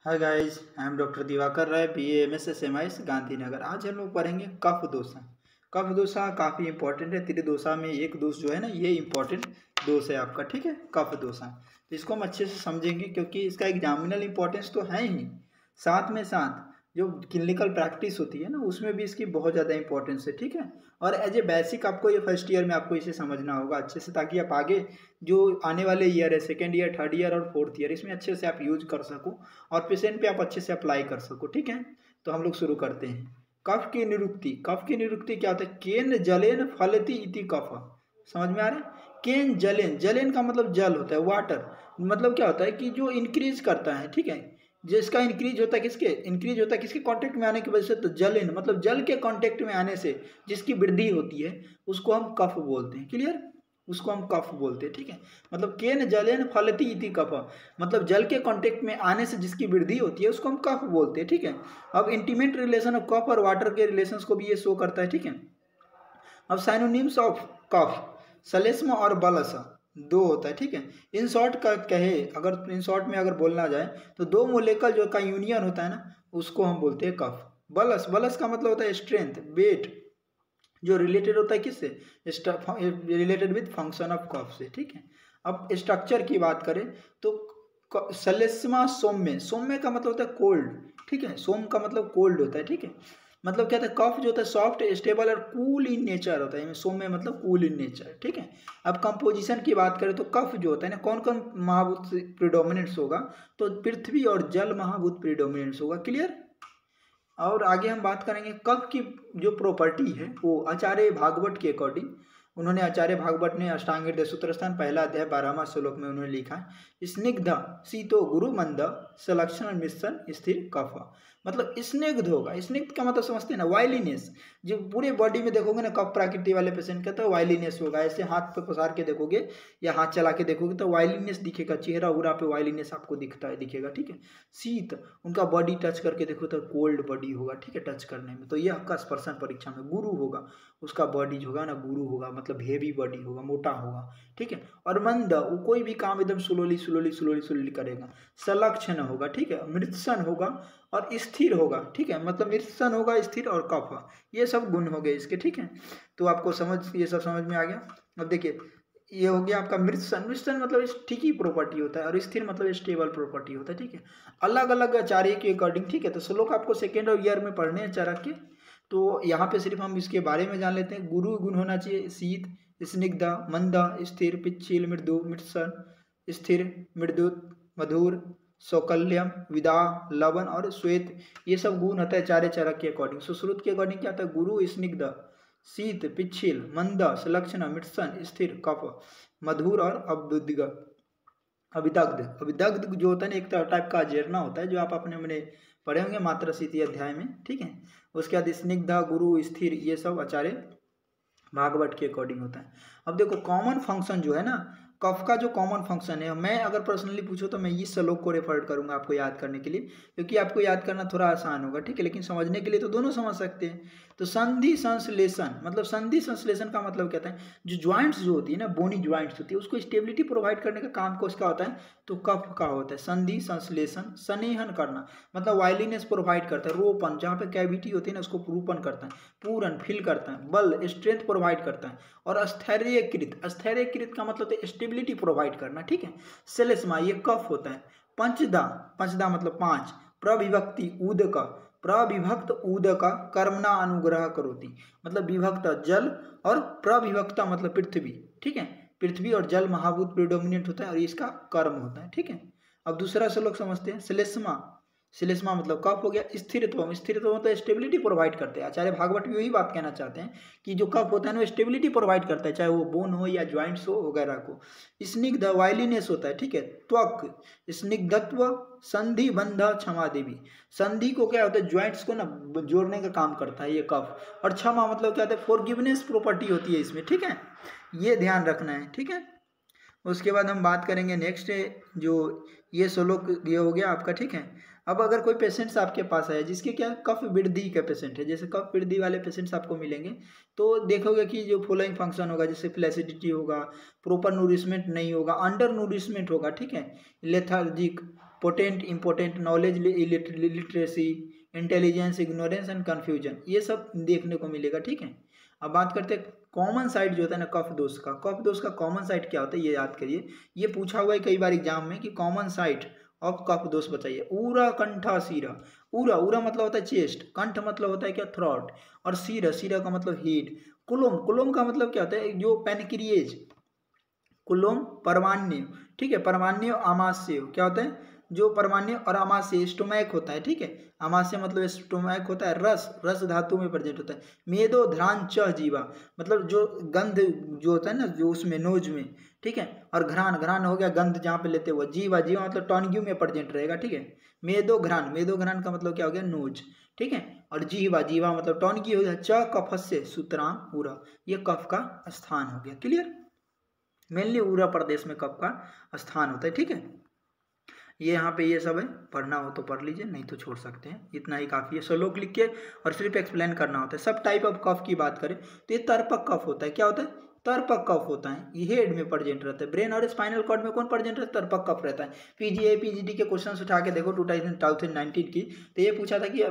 Hi guys, I am doctor Diwakar Rai, BA MS MIS Gandhinagar. आज हम लोग पढ़ेंगे कफ दोषा। कफ दोषा काफ़ी इंपॉर्टेंट है। त्रिदोषा में एक दोष जो है ना, ये इंपॉर्टेंट दोष है आपका, ठीक है, कफ दोषा। तो इसको हम अच्छे से समझेंगे क्योंकि इसका एग्जामिनल इंपॉर्टेंस तो है ही, साथ में साथ जो क्लिनिकल प्रैक्टिस होती है ना, उसमें भी इसकी बहुत ज़्यादा इंपॉर्टेंस है, ठीक है। और एज ए बेसिक आपको ये फर्स्ट ईयर में आपको इसे समझना होगा अच्छे से, ताकि आप आगे जो आने वाले ईयर है, सेकेंड ईयर, थर्ड ईयर और फोर्थ ईयर, इसमें अच्छे से आप यूज कर सको और पेशेंट पे आप अच्छे से अप्लाई कर सको, ठीक है। तो हम लोग शुरू करते हैं। कफ की निरुक्ति। कफ की निरुक्ति क्या होता है? केन जलेन फलती इति कफ। समझ में आ रहा है? केन जलेन, जलेन का मतलब जल होता है, वाटर। मतलब क्या होता है कि जो इंक्रीज करता है, ठीक है, जिसका इंक्रीज होता है, किसके कांटेक्ट में आने की वजह से, तो जलेन मतलब जल के कांटेक्ट में आने से जिसकी वृद्धि होती है उसको हम कफ बोलते हैं। क्लियर? उसको हम कफ बोलते हैं, ठीक है। मतलब केन जलेन फलती इति कफ, मतलब जल के कांटेक्ट में आने से जिसकी वृद्धि होती है उसको हम कफ बोलते हैं, ठीक है। अब इंटीमेट रिलेशन ऑफ कफ और वाटर के रिलेशंस को भी ये शो करता है, ठीक है। अब साइनोनिम्स ऑफ कफ, सलेस्मा और बलस, दो होता है, ठीक है। इन शॉर्ट का कहे, अगर इन शॉर्ट में अगर बोलना जाए तो दो मोलेकल जो का यूनियन होता है ना, उसको हम बोलते हैं कफ। बलस, बलस का मतलब होता है स्ट्रेंथ, वेट, जो रिलेटेड होता है किससे? Related with function of cough से, ठीक है। अब स्ट्रक्चर की बात करें तो सलेस्मा सौम्य, सौम्य का मतलब होता है कोल्ड, ठीक है। सोम का मतलब कोल्ड होता है, ठीक है। मतलब क्या होता है? कफ जो होता है सॉफ्ट, स्टेबल और कूल इन नेचर होता है। सौम्य मतलब कूल इन नेचर, ठीक है। अब कंपोजिशन की बात करें तो कफ जो होता है ना, कौन कौन महाभूत प्रिडोमिनेंस होगा? तो पृथ्वी और जल महाभूत प्रिडोमिनेंस होगा। क्लियर? और आगे हम बात करेंगे कफ की जो प्रॉपर्टी है वो आचार्य भागवत के अकॉर्डिंग, उन्होंने आचार्य भागवत ने अष्टांग हृदय सूत्रस्थान पहला अध्याय 12वां श्लोक में उन्होंने लिखा है, स्निग्ध शीतो गुरु मंद सलक्षण मिश्रण स्थिर कफ। मतलब स्निग्ध होगा, स्निग्ध का मतलब समझते हैं ना, वाइलीनेस। जो पूरे बॉडी में देखोगे ना कफ प्रकृति वाले पेशेंट का, तो वाइलीनेस होगा। ऐसे हाथ पे पसार के देखोगे या हाथ चला के देखोगे तो वाइलीनेस दिखेगा, चेहरा उरा पे वाइलीनेस आपको दिखेगा, ठीक है। शीत, उनका बॉडी टच करके देखो तो कोल्ड बॉडी होगा, ठीक है, टच करने में। तो ये आपका स्पर्शन परीक्षा में गुरु होगा, उसका बॉडी जो होगा ना गुरु होगा, मतलब हेवी बॉडी होगा, मोटा होगा, ठीक है। और मंद, वो कोई भी काम एकदम स्लोली करेगा। सलक्षण होगा, ठीक है। मृत्सन होगा और स्थिर होगा, ठीक है। मतलब मृत्सन होगा, स्थिर और कफ, ये सब गुण हो गए इसके, ठीक है। तो आपको ये सब समझ में आ गया। अब देखिए, ये हो गया आपका मृत्सन। मृत्सन मतलब ठीक ही प्रॉपर्टी होता है और स्थिर मतलब स्टेबल प्रॉपर्टी होता है, ठीक है। अलग अलग आचार्य के अकॉर्डिंग, ठीक है। तो श्लोक आपको सेकेंड और ईयर में पढ़ने हैं चाणक्य, तो यहाँ पे सिर्फ हम इसके बारे में जान लेते हैं। गुरु गुण होना चाहिए शीत, स्निग्ध, मंद, स्थिर, पिच्छील, मृदु, मृत्सन, स्थिर, मृदु, मधुर, सौकल्यम, विदा, लवन और श्वेत, ये सब गुण होता है चाणक्य के अकॉर्डिंग। सुश्रुत के अकॉर्डिंग क्या होता है? गुरु स्निग्ध, शीत, पिच्छिल, मंद, सलक्षण, मृत्सन, स्थिर, कफ, मधुर और अविदग्ध। अविदग्ध जो होता है ना, एक टाइप का अजेरना होता है, जो आप अपने पढ़े होंगे मात्रा शीति अध्याय में, ठीक है। उसके बाद स्निग्ध, गुरु, स्थिर, ये सब आचार्य भागवत के अकॉर्डिंग होता है। अब देखो कॉमन फंक्शन जो है ना, कफ का जो कॉमन फंक्शन है, मैं अगर पर्सनली पूछो तो मैं इस श्लोक को रेफर करूंगा आपको याद करने के लिए, क्योंकि आपको याद करना थोड़ा आसान होगा, ठीक है। लेकिन समझने के लिए तो दोनों समझ सकते हैं। तो संधि संश्लेषण, मतलब संधि संश्लेषण का मतलब क्या होता है? जो ज्वाइंट्स जो होती है ना, बोनी ज्वाइंट्स होती है, उसको स्टेबिलिटी प्रोवाइड करने का काम किसका होता है? तो कफ का होता है। संधि संश्लेषण, स्नेहन करना मतलब वाइलीनेस प्रोवाइड करता है। रोपन, जहाँ पे कैविटी होती है ना, उसको रूपन करता है। पूरन, फिल करता है। बल, स्ट्रेंथ प्रोवाइड करता है। और स्थैर्यकृत, स्थैर्यकृत का मतलब तो स्टेबिलिटी प्रोवाइड करना, ठीक है। श्लेष्मा, ये कफ होता है। पंचदा, पंचदा मतलब पांच। प्रविभक्ति उदक, प्रविभक्त उदक कर्मणा अनुग्रह करोति, मतलब विभक्त जल और प्रविभक्ता मतलब पृथ्वी, ठीक है। पृथ्वी और जल महाभूत प्रिडोमिनेंट होता है और इसका कर्म होता है, ठीक है। अब दूसरा श्लोक समझते हैं। श्लेष्मा, श्लेष्मा मतलब कफ हो गया। स्थिरत्व, स्थिरत्व मतलब स्टेबिलिटी प्रोवाइड करते हैं। आचार्य भागवत भी यही बात कहना चाहते हैं कि जो कफ होता है ना, वो स्टेबिलिटी प्रोवाइड करता है, चाहे वो बोन हो या ज्वाइंट्स हो वगैरह को। स्निग्ध, वाइलीनेस होता है, ठीक है। त्वक, स्निग्धत्व, संधि, बंध, क्षमा देवी, संधि को क्या होता है? ज्वाइंट्स को ना जोड़ने का काम करता है ये कफ। और क्षमा मतलब क्या होता है? फॉरगिवनेस प्रॉपर्टी होती है इसमें, ठीक है। ये ध्यान रखना है, ठीक है। उसके बाद हम बात करेंगे नेक्स्ट जो ये श्लोक ये हो गया आपका, ठीक है। अब अगर कोई पेशेंट्स आपके पास है जिसके क्या कफ वृद्धि का पेशेंट है, जैसे कफ वृद्धि वाले पेशेंट्स आपको मिलेंगे, तो देखोगे कि जो फॉलोइंग फंक्शन होगा, जैसे फ्लैसिडिटी होगा, प्रॉपर नूरिशमेंट नहीं होगा, अंडर नूरिशमेंट होगा, ठीक है, lethargic, potent, important, knowledge literacy, intelligence, ignorance and confusion, ये सब देखने को मिलेगा, ठीक है। अब बात करते हैं कॉमन साइट जो होता है ना कफ दोष का, कफ दोष का कॉमन साइट क्या होता है ये याद करिए, ये पूछा हुआ है कई बार एग्जाम में कि कॉमन साइट ऑफ कफ दोष बताइए। ऊरा कंठा सीरा, ऊरा ऊरा मतलब होता है चेस्ट, कंठ मतलब होता है क्या थ्रोट, और सीरा सीरा का मतलब हेड, कुलोम कुलोम का मतलब क्या होता है जो पेनक्रिएज, कुलोम परमाण्य, ठीक है, परमाण्य आमाशय क्या होता है जो परमाण्य और आमाशय स्टोमैक होता है, ठीक है, आमाशय मतलब स्टोमैक होता है, रस रस धातु में प्रेजेंट होता है, मेदो ध्रान च जीवा मतलब जो गंध जो होता है ना जो उसमें नोज में, ठीक है, और घ्राण घ्राण हो गया गंध जहाँ पे लेते हुए, जीवा जीवा मतलब टॉन्ग्यू में प्रेजेंट रहेगा, ठीक है, मेदो घ्राण का मतलब क्या हो गया नोज, ठीक है, और जीवा जीवा मतलब टॉन्गी हो गया, च कफस्य सूत्राम पूरा, ये कफ का स्थान हो गया, क्लियर। मेनली उरा प्रदेश में कफ का स्थान होता है, ठीक है। ये यहाँ पे ये सब है, पढ़ना हो तो पढ़ लीजिए, नहीं तो छोड़ सकते हैं, इतना ही काफ़ी है। श्लोक लिख के और सिर्फ एक्सप्लेन करना होता है। सब टाइप ऑफ कफ की बात करें तो ये तर्पक कफ होता है, क्या होता है तर्पक कफ होता है, ये हेड में प्रेजेंट रहता है। ब्रेन और स्पाइनल कॉर्ड में कौन प्रेजेंट रहता है, तर्पक कफ रहता है। पीजीए पीजीडी के क्वेश्चन उठा के देखो 2019 की, तो ये पूछा था कि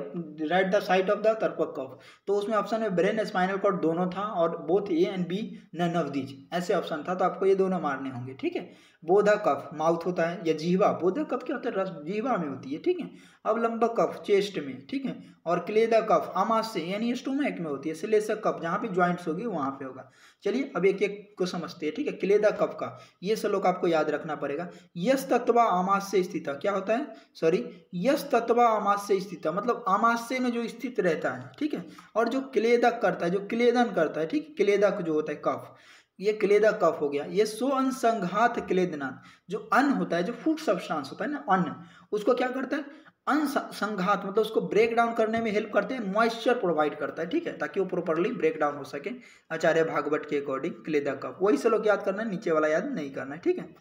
right the side of the तर्पक कफ, तो उसमें ऑप्शन में ब्रेन स्पाइनल कॉर्ड दोनों था और both a and b none of these ऐसे ऑप्शन था, तो आपको ये दोनों मारने होंगे, ठीक है। बोधक कफ माउथ होता है, या जीवा, बोधक कफ क्या होता है रस जीवा में होती है, ठीक है। अवलंबक कफ चेस्ट में, ठीक है, और क्लेदा कफ आमाशय यानी स्टोमैक में होती है। श्लेषक कफ जहाँ पे ज्वाइंट्स होगी वहाँ पे होगा। चलिए अब एक एक को समझते हैं, ठीक है। क्लेदा कफ का ये श्लोक आपको याद रखना पड़ेगा। यस तत्वा आमाशय स्थित क्या होता है, सॉरी, यस तत्वा आमाशय स्थित मतलब आमाशय में जो स्थित रहता है, ठीक है, और जो क्लेदक करता है, जो क्लेदन करता है, ठीक, क्लेदक जो होता है कफ, ये क्लेदक कफ हो गया। ये सो अनुसंघात क्लेदनाथ, जो अन्न होता है, जो फूड सब्सटेंस होता है ना अन्न, उसको क्या करता है अनुसंघात मतलब उसको ब्रेक डाउन करने में हेल्प करते हैं, मॉइस्चर प्रोवाइड करता है, ठीक है, ताकि वो प्रॉपर्ली ब्रेक डाउन हो सके। आचार्य भागवत के अकॉर्डिंग क्लेदक कफ, वही से लोग याद करना है, नीचे वाला याद नहीं करना है, ठीक है।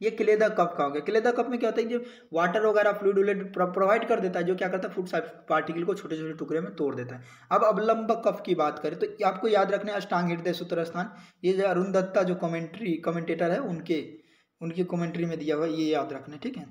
ये क्लेदक कफ का हो गया। क्लेदक कफ में क्या होता है जो वाटर वगैरह फ्लूइड प्रोवाइड कर देता है, जो क्या करता है फूड पार्टिकल को छोटे छोटे टुकड़े में तोड़ देता है। अब अवलंबक कफ की बात करें तो आपको याद रखना है अष्टांग हृदय सूत्र स्थान, ये जो अरुण दत्ता जो कमेंटेटर है उनकी कमेंट्री में दिया हुआ ये याद रखना है, ठीक है।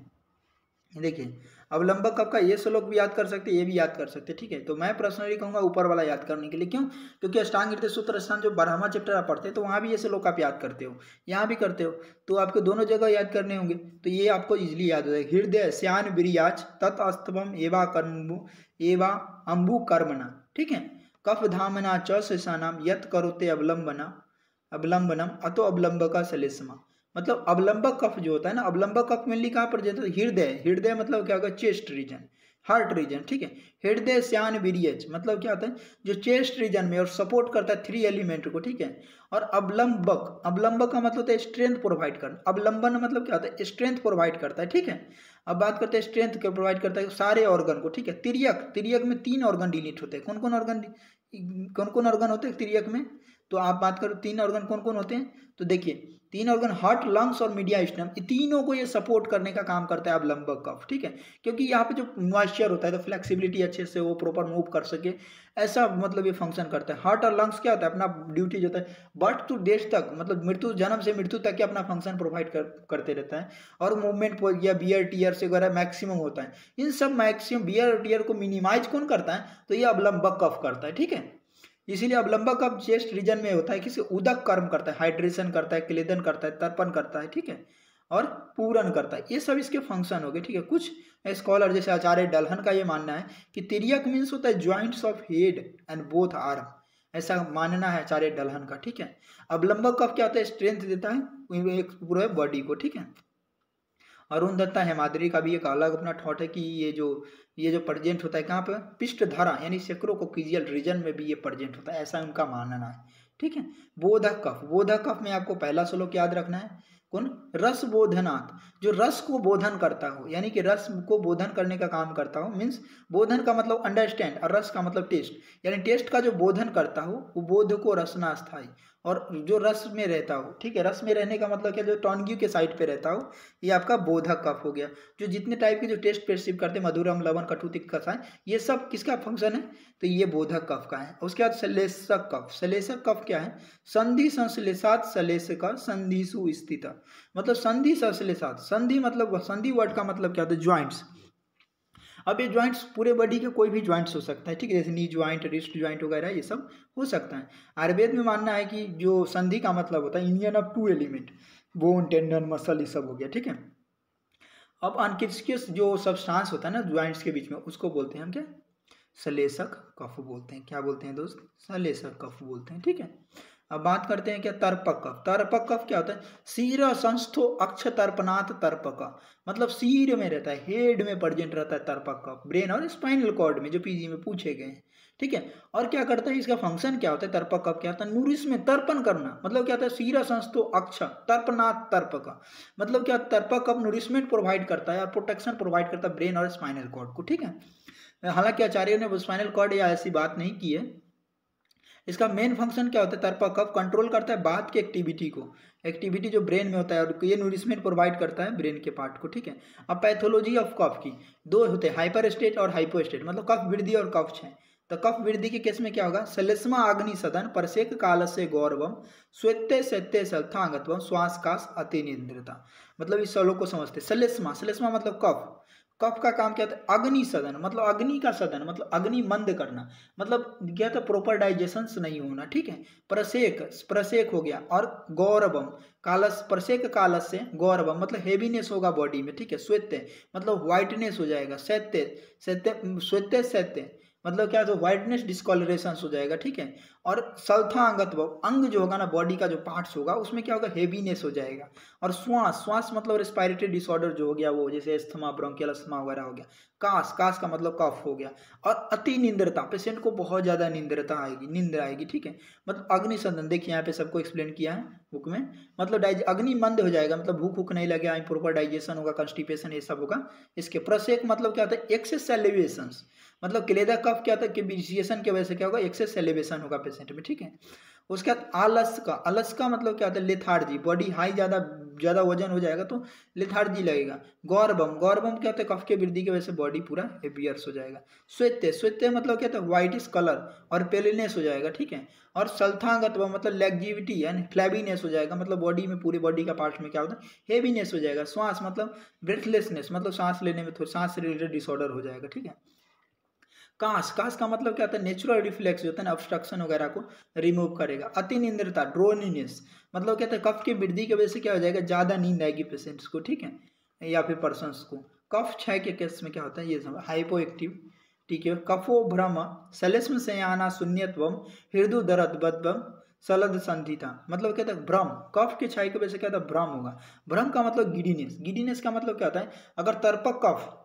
देखिए अवलंबक कफ का ये श्लोक भी याद कर सकते, ये भी याद कर सकते, ठीक है। तो मैं पर्सनली कहूँगा ऊपर वाला याद करने के लिए, क्यों, क्योंकि अष्टांग हृदय सूत्र स्थान जो 12वां चैप्टर आप पढ़ते हैं तो वहाँ भी ये श्लोक आप याद करते हो, यहाँ भी करते हो, तो आपको दोनों जगह याद करने होंगे, तो ये आपको इजिली याद हो जाएगा। हृदय श्यान बिरियाच तत्स्तवम एवा कर्म एवा अम्बु कर्मणा, ठीक है, कफ धामना च शेषानाम यत करोते अवलंबनम अतो अवलंबका सलेसमा मतलब अवलंबक कफ जो होता है ना, अवलंबक कफ मेनली कहाँ पर जाता है, हृदय, हृदय मतलब क्या होगा चेस्ट रीजन, हार्ट रीजन, ठीक है। हृदय श्यान वीर्यज मतलब क्या होता है जो चेस्ट रीजन में और सपोर्ट करता है 3 एलिमेंट को, ठीक है। और अवलंबक, अवलंबक का मतलब होता है स्ट्रेंथ प्रोवाइड करना, अवलंबन मतलब क्या होता है स्ट्रेंथ प्रोवाइड करता है, ठीक है। अब बात करते हैं स्ट्रेंथ के प्रोवाइड करता है सारे ऑर्गन को, ठीक है। तिर्यक, तिर्यक में 3 ऑर्गन डिलीट होते हैं, कौन कौन ऑर्गन होते हैं तिर्यक में, तो आप बात करो 3 ऑर्गन कौन कौन होते हैं, तो देखिए 3 ऑर्गन हार्ट, लंग्स और मीडिया स्टम, तीनों को ये सपोर्ट करने का काम करता है अवलंबक कफ, ठीक है। क्योंकि यहाँ पे जो मॉइस्चर होता है तो फ्लेक्सिबिलिटी अच्छे से वो प्रॉपर मूव कर सके, ऐसा मतलब ये फंक्शन करता है। हार्ट और लंग्स क्या होता है अपना ड्यूटी जो होता है बर्थ टू डेथ तक मतलब मृत्यु जन्म से मृत्यु तक के अपना फंक्शन प्रोवाइड करते रहता है, और मूवमेंट या बियर टीयर से वगैरह मैक्सिमम होता है। इन सब मैक्सिमम बियर और टीयर को मिनिमाइज कौन करता है, तो ये अवलंबक कफ करता है, ठीक है। इसीलिए अवलंबक कफ चेस्ट रीजन में होता है, किसी उदक कर्म करता है, हाइड्रेशन करता है, क्लेदन करता है, तर्पण करता है, ठीक है, और पूरन करता है, ये सब इसके फंक्शन हो गए, ठीक है। कुछ स्कॉलर जैसे आचार्य डलहन का ये मानना है कि तिर्यक मीन्स होता है joints of head and both arm, ऐसा मानना है आचार्य डलहन का, ठीक है। अवलंबक कफ क्या होता है स्ट्रेंथ देता है एक पूरे बॉडी को, ठीक है। अरुण दत्ता हेमाद्री का भी एक अलग अपना थॉट है कि ये जो प्रेजेंट होता है कहाँ पे पृष्ठधारा यानी सेक्रोकोक्सियल रीजन में भी ये प्रेजेंट होता है, ऐसा उनका मानना है, ठीक है। बोधक कफ, बोधक कफ में आपको पहला श्लोक याद रखना है, कौन? रस बोधनात्, जो रस को बोधन करता हो, यानी कि रस को बोधन करने का काम करता हो, मीन्स बोधन का मतलब अंडरस्टैंड और रस का मतलब टेस्ट, यानी टेस्ट का जो बोधन करता हो वो बोध को रसना स्थायी, और जो रस में रहता हो, ठीक है, रस में रहने का मतलब क्या, जो टॉन्ग्यू के साइड पे रहता हो, ये आपका बोधक कफ हो गया। जो जितने टाइप के जो टेस्ट परसीव करते हैं, मधुरम, लवण, कटु, तिक्त, कसाय, ये सब किसका फंक्शन है? तो ये बोधक कफ का है। उसके बाद श्लेषक कफ। श्लेषक कफ क्या है? संधि संश्लेषात श्लेषक संधिसु स्थित, मतलब संधि संश्लेषात, संधि मतलब संधि वर्ड का मतलब क्या होता है? ज्वाइंट्स। अब ये ज्वाइंट्स पूरे बॉडी के कोई भी ज्वाइंट्स हो सकता है, ठीक है, जैसे नी ज्वाइंट, रिस्ट ज्वाइंट वगैरह ये सब हो सकता है। आयुर्वेद में मानना है कि जो संधि का मतलब होता है union of two element, bone, tendon, muscle, ये सब हो गया, ठीक है। अब अनकिस जो सब्सटेंस होता है ना ज्वाइंट्स के बीच में, उसको बोलते हैं हम क्या? श्लेषक कफ बोलते हैं। क्या बोलते हैं दोस्त? श्लेषक कफ बोलते हैं, ठीक है। अब बात करते हैं क्या? तर्पक कफ। तर्पक कफ क्या होता है? शीर संस्थो अक्ष तर्पणात् तर्पक, मतलब शीर में रहता है, हेड में प्रेजेंट रहता है तर्पक कफ, ब्रेन और स्पाइनल कॉर्ड में, जो पीजी में पूछे गए हैं, ठीक है। और क्या करता है, इसका फंक्शन क्या होता है? तर्पक कफ क्या होता है? नूरिश में तर्पण करना, मतलब क्या होता है? शीर संस्थो अक्ष तर्पणात् तर्पक, मतलब क्या? तर्पक कफ नूरिशमेंट प्रोवाइड करता है और प्रोटेक्शन प्रोवाइड करता है ब्रेन और स्पाइनल कॉर्ड को, ठीक है। हालांकि आचार्यों ने स्पाइनल कॉर्ड या ऐसी बात नहीं की है। इसका मेन फंक्शन क्या होता है? तर्पक कफ कंट्रोल करता है बात की एक्टिविटी को, एक्टिविटी जो ब्रेन में होता है, और ये नूरिशमेंट प्रोवाइड करता है ब्रेन के पार्ट को, ठीक है। अब पैथोलॉजी ऑफ कफ की दो होते हैं, हाइपर स्टेट और हाइपो स्टेट, मतलब कफ वृद्धि और कफ क्षय। तो कफ वृद्धि के केस में क्या होगा? श्लेष्मा अग्नि सदन परसेक काल से गौरवम श्वेते शैत्य सल्थांगत्वम श्वासकाश अति निंद्रता, मतलब इस सलों को समझते। श्लेष्मा, श्लेष्मा मतलब कफ, कफ का काम क्या था? अग्नि सदन, मतलब अग्नि का सदन, मतलब अग्नि मंद करना, मतलब क्या था? प्रॉपर डाइजेशन नहीं होना, ठीक है। प्रसेक, प्रसेक हो गया, और गौरवम, कालस, प्रसेक कालस से गौरवम मतलब हेवीनेस होगा बॉडी में, ठीक है। श्वेत्य मतलब व्हाइटनेस हो जाएगा, शैत्य, शैत्य, श्वेत्य शैत्य मतलब क्या? तो व्हाइटनेस डिस्कलरेशन हो जाएगा, ठीक है। और सल्थांगत्व, अंग जो होगा ना बॉडी का जो पार्ट्स होगा उसमें क्या होगा? हेवीनेस हो जाएगा। और श्वास, श्वास मतलब रेस्पिरेटरी डिसऑर्डर जो हो गया वो, जैसे अस्थमा, ब्रोंकियल अस्थमा वगैरह हो गया। काश, काश का मतलब कफ हो गया। और अति निंद्रता, पेशेंट को बहुत ज्यादा निंद्रता आएगी, नींद आएगी, ठीक है। मतलब अग्निसंदन, देखिए यहाँ पे सबको एक्सप्लेन किया है बुक में, मतलब अग्नि मंद हो जाएगा, मतलब भूख भूख नहीं लगेगा, प्रॉपर डाइजेशन होगा, कंस्टिपेशन ये सब होगा। इसके प्रसेक मतलब क्या होता है? एक्सेस सेलिब्रेशन, मतलब क्लेदा कफ क्या होता है? कि विजिएशन की वजह से क्या होगा? एक्सेस सेलिब्रेशन होगा पेशेंट में, ठीक है। उसके बाद आलस का, आलस का मतलब क्या होता है? लेथार्जी, बॉडी हाई, ज्यादा ज्यादा वजन हो जाएगा तो लेथार्जी लगेगा। गौरवम, गौरवम क्या होता है? कफ के वृद्धि की वजह से बॉडी पूरा हेवियर्स हो जाएगा। श्वेत्य, श्वेत्य मतलब क्या होता है? व्हाइटिश कलर और पेलिनेस हो जाएगा, ठीक है। और सल्थांगत्व मतलब लेग्जिविटी यानी फ्लैबीनेस हो जाएगा, मतलब बॉडी में, पूरे बॉडी का पार्ट में क्या होता है? हेवीनेस हो जाएगा। श्वास मतलब ब्रेथलेसनेस, मतलब सांस लेने में थोड़ा सांस से रिलेटेड डिसऑर्डर हो जाएगा, ठीक है। काश, काश का मतलब क्या होता है? नेचुरल रिफ्लेक्स जो होता है ना, ऑब्स्ट्रक्शन वगैरह को रिमूव करेगा। अति निंद्रता, ड्रोनीनेस मतलब क्या होता है? कफ की वृद्धि की वजह से क्या हो जाएगा? ज्यादा नींद आएगी पेशेंट्स को, ठीक है, या फिर पर्सन्स को। कफ क्षय के केस में क्या होता है? ये सब हाइपो एक्टिव, ठीक है। कफो भ्रम सलेस्म संयाना शून्यत्वम हृदय दरद बदबम सलद संधिता, मतलब क्या होता है? भ्रम, कफ के क्षय की वजह से क्या होता है? भ्रम होगा। भ्रम का मतलब गिडीनेस, गिडीनेस का मतलब क्या होता है? अगर तर्पक कफ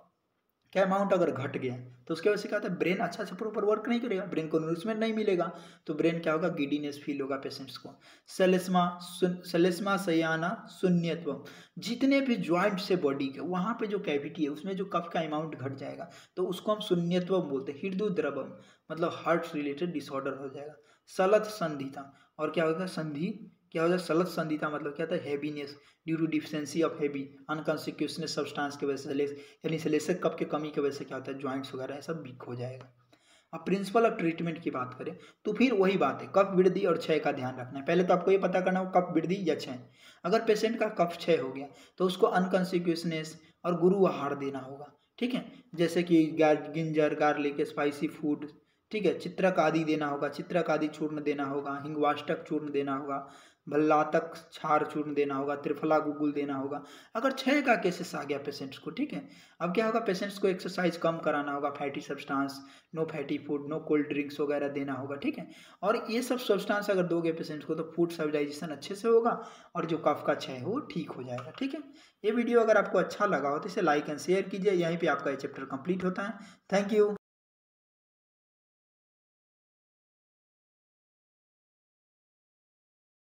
क्या अमाउंट अगर घट गया तो उसकी वजह से क्या होता है? ब्रेन अच्छा से प्रॉपर वर्क नहीं करेगा, ब्रेन को नरिशमेंट नहीं मिलेगा, तो ब्रेन क्या होगा? गिडीनेस फील होगा पेशेंट्स को। सलेस्मा, सलेस्मा सयाना शून्यत्व, जितने भी ज्वाइंट से बॉडी के वहां पे जो कैविटी है उसमें जो कफ का अमाउंट घट जाएगा तो उसको हम शून्यत्व बोलते हैं। हृदय द्रवम मतलब हार्ट रिलेटेड डिसऑर्डर हो जाएगा। सलत संधिता, और क्या होगा? संधि क्या हो जाए? सलत संधिता मतलब क्या होता है? Heaviness due to deficiency of heavy अनकॉन्सिक्यूशनस सब्सटेंस की वजह से, यानी श्लेषक कफ की कमी की वजह से क्या होता है? ज्वाइंट्स वगैरह सब वीक हो जाएगा। अब प्रिंसिपल ऑफ ट्रीटमेंट की बात करें तो फिर वही बात है, कफ वृद्धि और क्षय का ध्यान रखना है। पहले तो आपको ये पता करना हो कफ वृद्धि या क्षय। अगर पेशेंट का कफ क्षय हो गया तो उसको अनकॉन्सिक्यूशनस और गुरु आहार देना होगा, ठीक है, जैसे कि गिंजर, गार्लिक, स्पाइसी फूड, ठीक है, चित्रक आदि देना होगा, चित्रक आदि चूर्ण देना होगा, हिंगवाष्टक चूर्ण देना होगा, भल्लातक क्षार चूर्ण देना होगा, त्रिफला गुगुल देना होगा। अगर क्षय का केसेस आ गया पेशेंट्स को, ठीक है, अब क्या होगा? पेशेंट्स को एक्सरसाइज कम कराना होगा, fatty substance, no fatty food, no cold drinks वगैरह देना होगा, ठीक है। और ये सब सब्सटेंस अगर दोगे पेशेंट्स को तो फूड स्टेबलाइजेशन अच्छे से होगा और जो कफ का क्षय है वो ठीक हो जाएगा, ठीक है। ये वीडियो अगर आपको अच्छा लगा हो तो इसे लाइक एंड शेयर कीजिए। यहीं पे आपका ये चैप्टर कंप्लीट होता है। Thank you.